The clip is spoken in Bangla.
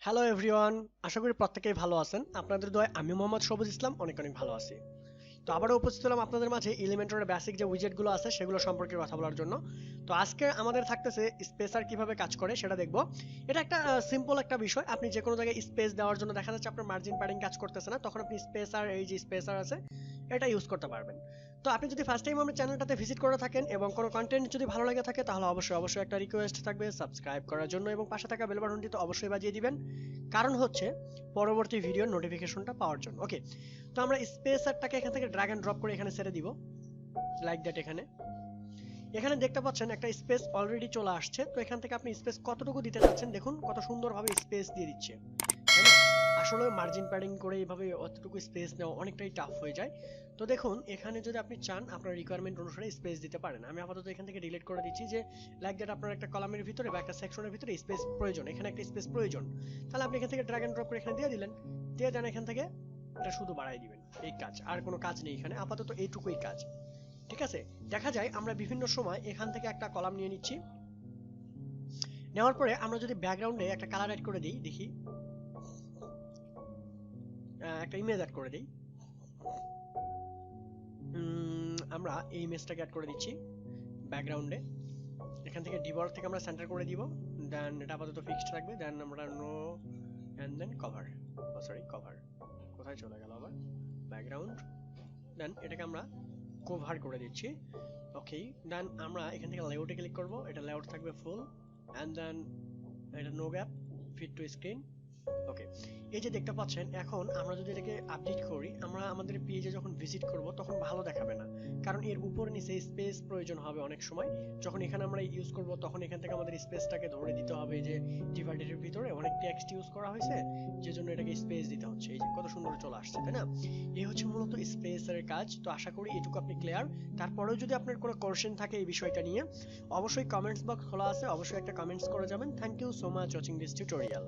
হ্যালো এভরিওয়ান, আশা করি প্রত্যেকেই ভালো আছেন। আপনাদের দোয়ায় আমি মোহাম্মদ সবুজ ইসলাম অনেক অনেক ভালো আছি। তো আবারও উপস্থিত হলাম আপনাদের মাঝে এলিমেন্টরের বেসিক যে উইজেটগুলো আছে সেগুলো সম্পর্কে কথা বলার জন্য। তো আজকে আমাদের থাকতেছে স্পেসার কিভাবে কাজ করে সেটা দেখব। এটা একটা সিম্পল একটা বিষয়। আপনি যে কোনো জায়গায় স্পেস দেওয়ার জন্য দেখা যাচ্ছে আপনার মার্জিন প্যাডিং কাজ করতেছে না, তখন আপনি স্পেসার, এই যে স্পেসার আছে এটা ইউজ করতে পারবেন। তো আপনি যদি ফার্স্ট টাইম আমার চ্যানেলটাতে ভিজিট করে থাকেন এবং কোনো কন্টেন্ট যদি ভালো লাগে থাকে তাহলে অবশ্যই একটা রিকোয়েস্ট থাকবে সাবস্ক্রাইব করার জন্য এবং পাশে থাকা বেল বাটনটি তো অবশ্যই বাজিয়ে দিবেন, কারণ হচ্ছে পরবর্তী ভিডিওর নোটিফিকেশনটা পাওয়ার জন্য। ওকে, তো আমরা স্পেসারটাকে এখান থেকে ড্র্যাগ এন্ড ড্রপ করে এখানে ছেড়ে দিব, লাইক দ্যাট। এখানে এখানে দেখতে পাচ্ছেন একটা স্পেস অলরেডি চলে আসছে। তো এখান থেকে আপনি স্পেস কতটুকু দিতে চাচ্ছেন দেখুন, কত সুন্দরভাবে স্পেস দিয়ে দিচ্ছে, তাই না? আসলে মার্জিন প্যাডিং করে এইভাবে অতটুকু স্পেস নেওয়া অনেকটাই টাফ হয়ে যায়। তো দেখুন এখানে যদি আপনি চান আপনার রিকোয়ারমেন্ট অনুসারে স্পেস দিতে পারেন। আমি আপাতত এখান থেকে ডিলিট করে দিচ্ছি যে লাইক দ্যাট আপনার একটা কলামের ভিতরে বা একটা সেকশনের ভিতরে স্পেস প্রয়োজন, এখানে একটা স্পেস প্রয়োজন, তাহলে আপনি এখান থেকে ড্র্যাগ এন্ড ড্রপ করে এখানে দিয়ে দিলেন, দিয়ে দেন এখান থেকে এটা শুধু বাড়াই দিবেন। এই কাজ, আর কোনো কাজ নেই এখানে, আপাতত এইটুকুই কাজ। ঠিক আছে, দেখা যায় আমরা বিভিন্ন সময় এখান থেকে একটা কলাম নিয়ে নিচ্ছি, নেওয়ার পরে আমরা যদি ব্যাকগ্রাউন্ডে একটা কালার অ্যাড করে দিই, দেখি একটা ইমেজ অ্যাড করে দিই। আমরা এই ইমেজটাকে অ্যাড করে দিচ্ছি ব্যাকগ্রাউন্ডে। এখান থেকে ডিবর্ড থেকে আমরা সেন্টার করে দিব, দেন এটা আপাতত ফিক্সড থাকবে, দেন আমরা know and then cover, sorry cover কোথায় চলে গেল আবার, ব্যাকগ্রাউন্ড, দেন এটাকে আমরা কভার করে দিচ্ছি। ওকে, দেন আমরা এখান থেকে লেআউটে ক্লিক করব, এটা লেআউট থাকবে ফুল, এন্ড দেন এটা no gap, fit to screen. Okay, এই যে দেখতে পাচ্ছেন, এখন আমরা যদি এটাকে আপডেট করি, আমরা আমাদের পেজে যখন ভিজিট করব তখন ভালো দেখাবে না, কারণ এর উপর নিচে স্পেস প্রয়োজন হবে অনেক সময়। যখন এখানে আমরা ইউজ করব তখন এখান থেকে আমাদের স্পেসটাকে ধরে দিতে হবে যে ডিভাইডের ভিতরে অনেক টেক্সট ইউজ করা হয়েছে, যে জন্য এটাকে স্পেস দিতে হচ্ছে। এই যে কত সুন্দর চলে আসছে, তাই না? এই হচ্ছে মূলত স্পেসের কাজ। তো আশা করি এটুকু আপনি ক্লিয়ার। তারপরেও যদি আপনার কোনো কোশ্চেন থাকে এই বিষয়টা নিয়ে, অবশ্যই কমেন্টস বক্স খোলা আছে, অবশ্যই একটা কমেন্টস করে যাবেন। Thank you so much watching this tutorial.